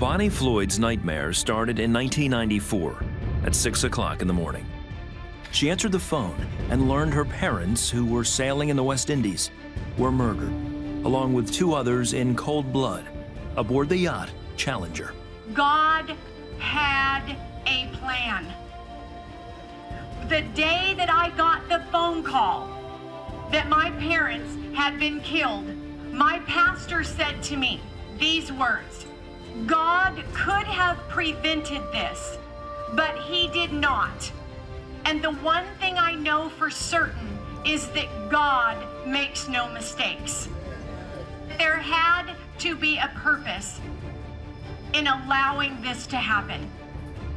Bonnie Floyd's nightmare started in 1994 at 6 o'clock in the morning. She answered the phone and learned her parents, who were sailing in the West Indies, were murdered, along with two others in cold blood, aboard the yacht Challenger. God had a plan. The day that I got the phone call that my parents had been killed, my pastor said to me these words: God could have prevented this, but he did not. And the one thing I know for certain is that God makes no mistakes. There had to be a purpose in allowing this to happen.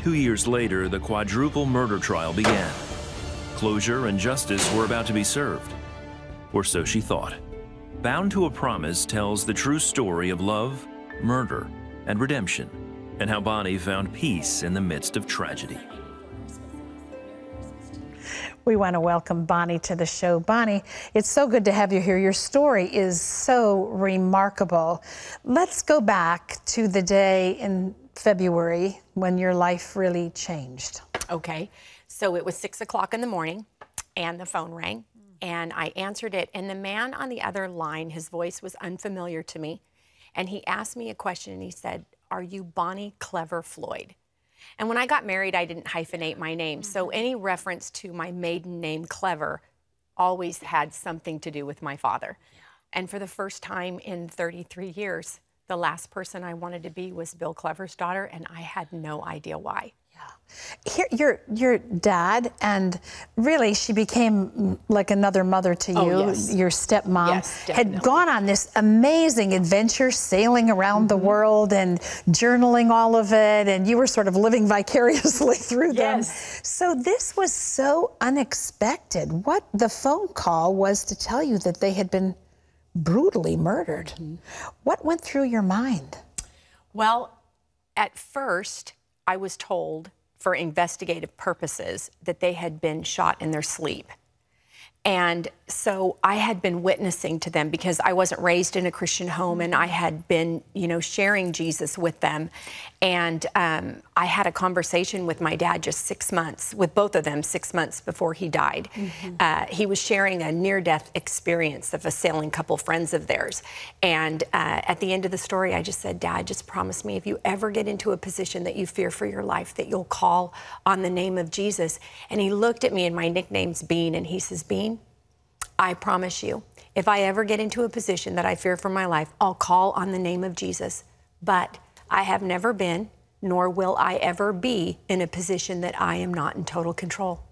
2 years later, the quadruple murder trial began. Closure and justice were about to be served, or so she thought. Bound to a Promise tells the true story of love, murder, and redemption, and how Bonnie found peace in the midst of tragedy. We want to welcome Bonnie to the show. Bonnie, it's so good to have you here. Your story is so remarkable. Let's go back to the day in February when your life really changed. Okay, so it was 6 o'clock in the morning and the phone rang and I answered it, and the man on the other line, his voice was unfamiliar to me, and he asked me a question and he said, "Are you Bonnie Clever Floyd?" And when I got married, I didn't hyphenate my name. So any reference to my maiden name, Clever, always had something to do with my father. And for the first time in 33 years, the last person I wanted to be was Bill Clever's daughter, and I had no idea why. Here, your dad, and really she became like another mother to you. Oh, yes. Your stepmom Yes, had gone on this amazing adventure, sailing around the world and journaling all of it, and you were sort of living vicariously through them. So this was so unexpected. What the phone call was to tell you that they had been brutally murdered. What went through your mind? Well, at first, I was told for investigative purposes that they had been shot in their sleep. And so I had been witnessing to them because I wasn't raised in a Christian home, and I had been, sharing Jesus with them. And I had a conversation with my dad just 6 months, with both of them 6 months before he died. He was sharing a near-death experience of a sailing couple friends of theirs. And at the end of the story, I just said, "Dad, just promise me if you ever get into a position that you fear for your life, that you'll call on the name of Jesus." And he looked at me, and my nickname's Bean, and he says, "Bean, I promise you, if I ever get into a position that I fear for my life, I'll call on the name of Jesus. But I have never been, nor will I ever be, in a position that I am not in total control."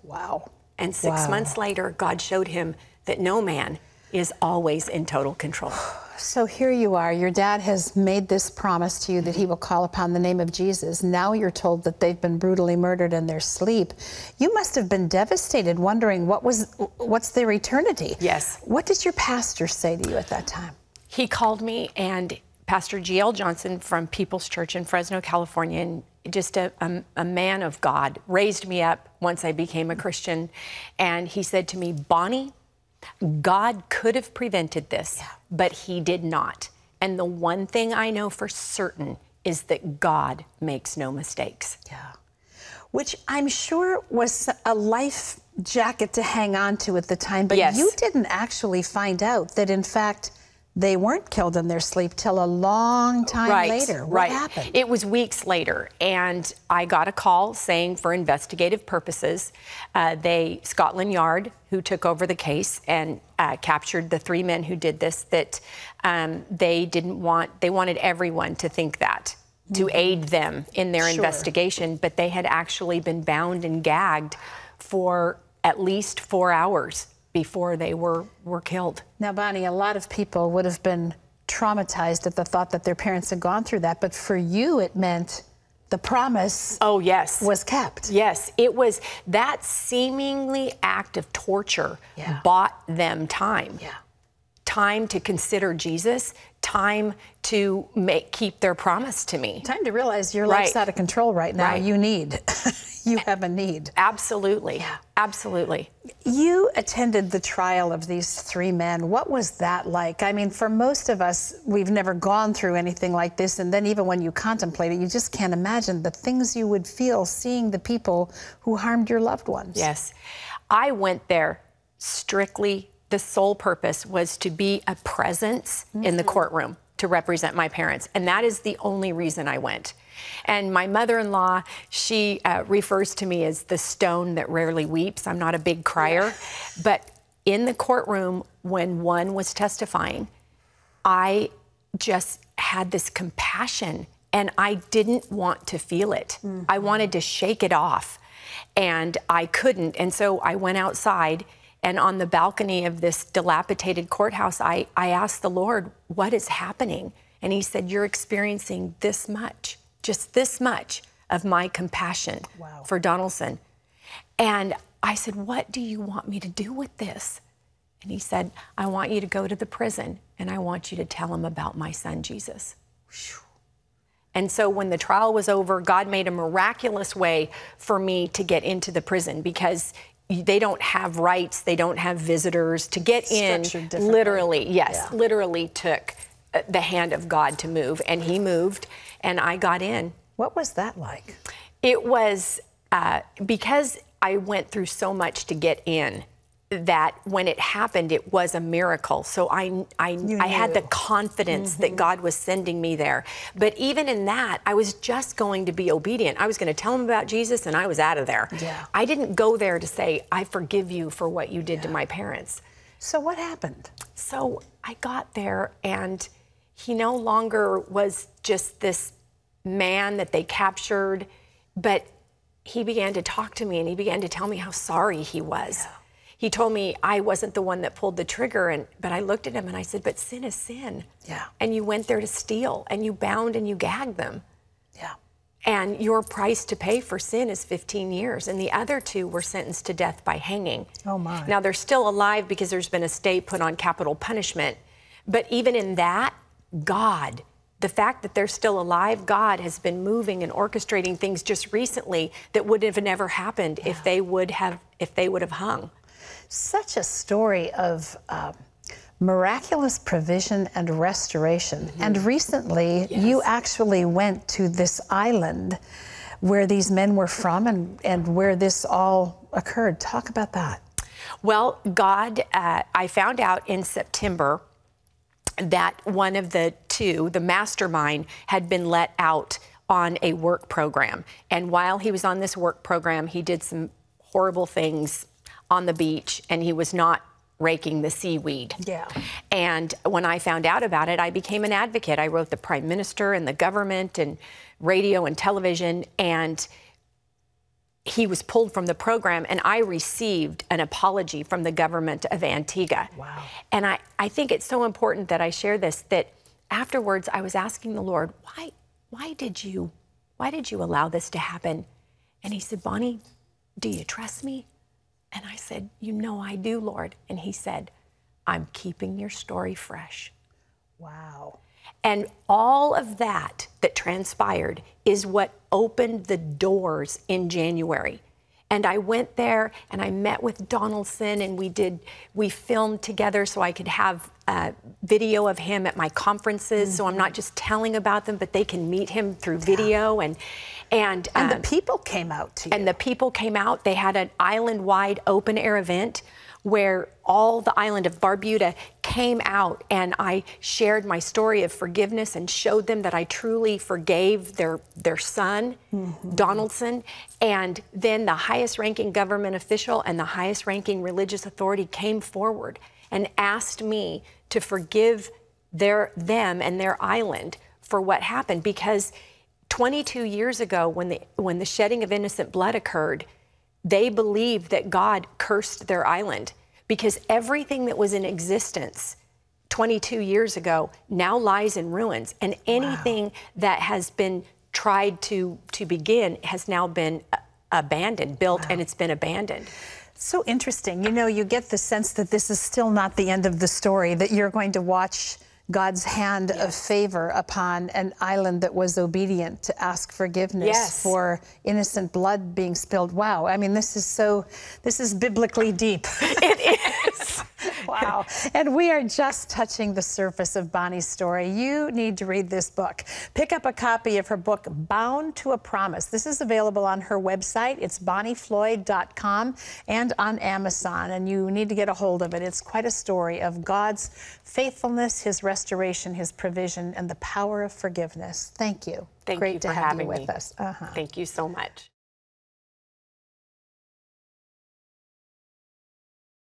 Wow. And 6 months later, God showed him that no man is always in total control. So here you are. Your dad has made this promise to you that he will call upon the name of Jesus. Now you're told that they've been brutally murdered in their sleep. You must have been devastated, wondering what's their eternity. Yes. What did your pastor say to you at that time? He called me, and Pastor G.L. Johnson from People's Church in Fresno, California, and just a man of God, raised me up once I became a Christian. And he said to me, "Bonnie, God could have prevented this, but he did not. And the one thing I know for certain is that God makes no mistakes." Which I'm sure was a life jacket to hang on to at the time, but you didn't actually find out that, in fact, they weren't killed in their sleep till a long time later. What happened? It was weeks later, and I got a call saying for investigative purposes, Scotland Yard, who took over the case and captured the 3 men who did this, that they wanted everyone to think that, to aid them in their investigation, but they had actually been bound and gagged for at least 4 hours before they were killed. Now, Bonnie, a lot of people would have been traumatized at the thought that their parents had gone through that, but for you, it meant the promise was kept. Yes, it was that seemingly act of torture bought them time time to consider Jesus, time to keep their promise to me. Time to realize your life's out of control right now. Right. You need, you have a need. Absolutely. Yeah. Absolutely. You attended the trial of these three men. What was that like? I mean, for most of us, we've never gone through anything like this. And then even when you contemplate it, you just can't imagine the things you would feel seeing the people who harmed your loved ones. Yes. I went there strictly, the sole purpose was to be a presence in the courtroom to represent my parents. And that is the only reason I went. And my mother-in-law, she refers to me as the stone that rarely weeps. I'm not a big crier. But in the courtroom, when one was testifying, I just had this compassion, and I didn't want to feel it. I wanted to shake it off, and I couldn't. And so I went outside, and on the balcony of this dilapidated courthouse, I asked the Lord, what is happening? And he said, you're experiencing this much, just this much of my compassion for Donaldson. And I said, what do you want me to do with this? And he said, I want you to go to the prison, and I want you to tell him about my son, Jesus. And so when the trial was over, God made a miraculous way for me to get into the prison, because they don't have rights, they don't have visitors. To get in, literally, literally took the hand of God to move, and he moved, and I got in. What was that like? It was, because I went through so much to get in, that when it happened, it was a miracle. So I had the confidence that God was sending me there. But even in that, I was just going to be obedient. I was going to tell him about Jesus, and I was out of there. I didn't go there to say, I forgive you for what you did to my parents. So what happened? So I got there, and he no longer was just this man that they captured, but he began to talk to me, and he began to tell me how sorry he was. He told me I wasn't the one that pulled the trigger, but I looked at him and I said, but sin is sin. And you went there to steal, and you bound and you gagged them. And your price to pay for sin is 15 years. And the other two were sentenced to death by hanging. Oh my. Now they're still alive because there's been a stay put on capital punishment. But even in that, God, the fact that they're still alive, God has been moving and orchestrating things just recently that would have never happened if they would have hung. Such a story of miraculous provision and restoration. And recently, you actually went to this island where these men were from and where this all occurred. Talk about that. Well, God, I found out in September that one of the two, the mastermind, had been let out on a work program. And while he was on this work program, he did some horrible things on the beach, and he was not raking the seaweed. And when I found out about it, I became an advocate. I wrote the Prime Minister and the government and radio and television, and he was pulled from the program, and I received an apology from the government of Antigua. And I think it's so important that I share this, that afterwards I was asking the Lord, why did you allow this to happen? And he said, Bonnie, do you trust me? And I said, you know I do, Lord. And he said, I'm keeping your story fresh. Wow. And all of that transpired is what opened the doors in January. And I went there and I met with Donaldson, and we filmed together so I could have video of him at my conferences. So I'm not just telling about them, but they can meet him through video. And the people came out to you. And the people came out. They had an island-wide open-air event where all the island of Barbuda came out, and I shared my story of forgiveness and showed them that I truly forgave their son, Donaldson. And then the highest-ranking government official and the highest-ranking religious authority came forward and asked me to forgive them and their island for what happened, because 22 years ago, when the shedding of innocent blood occurred, they believed that God cursed their island, because everything that was in existence 22 years ago now lies in ruins, and anything that has been tried to begin has now been abandoned, built, and it's been abandoned. So interesting. You know, you get the sense that this is still not the end of the story, that you're going to watch God's hand of favor upon an island that was obedient to ask forgiveness for innocent blood being spilled. Wow. I mean, this is biblically deep. It is. Wow. And we are just touching the surface of Bonnie's story. You need to read this book. Pick up a copy of her book, Bound to a Promise. This is available on her website. It's bonniefloyd.com and on Amazon. And you need to get a hold of it. It's quite a story of God's faithfulness, his restoration, his provision, and the power of forgiveness. Thank you. Thank Great you to for have having you with me. us. Thank you so much.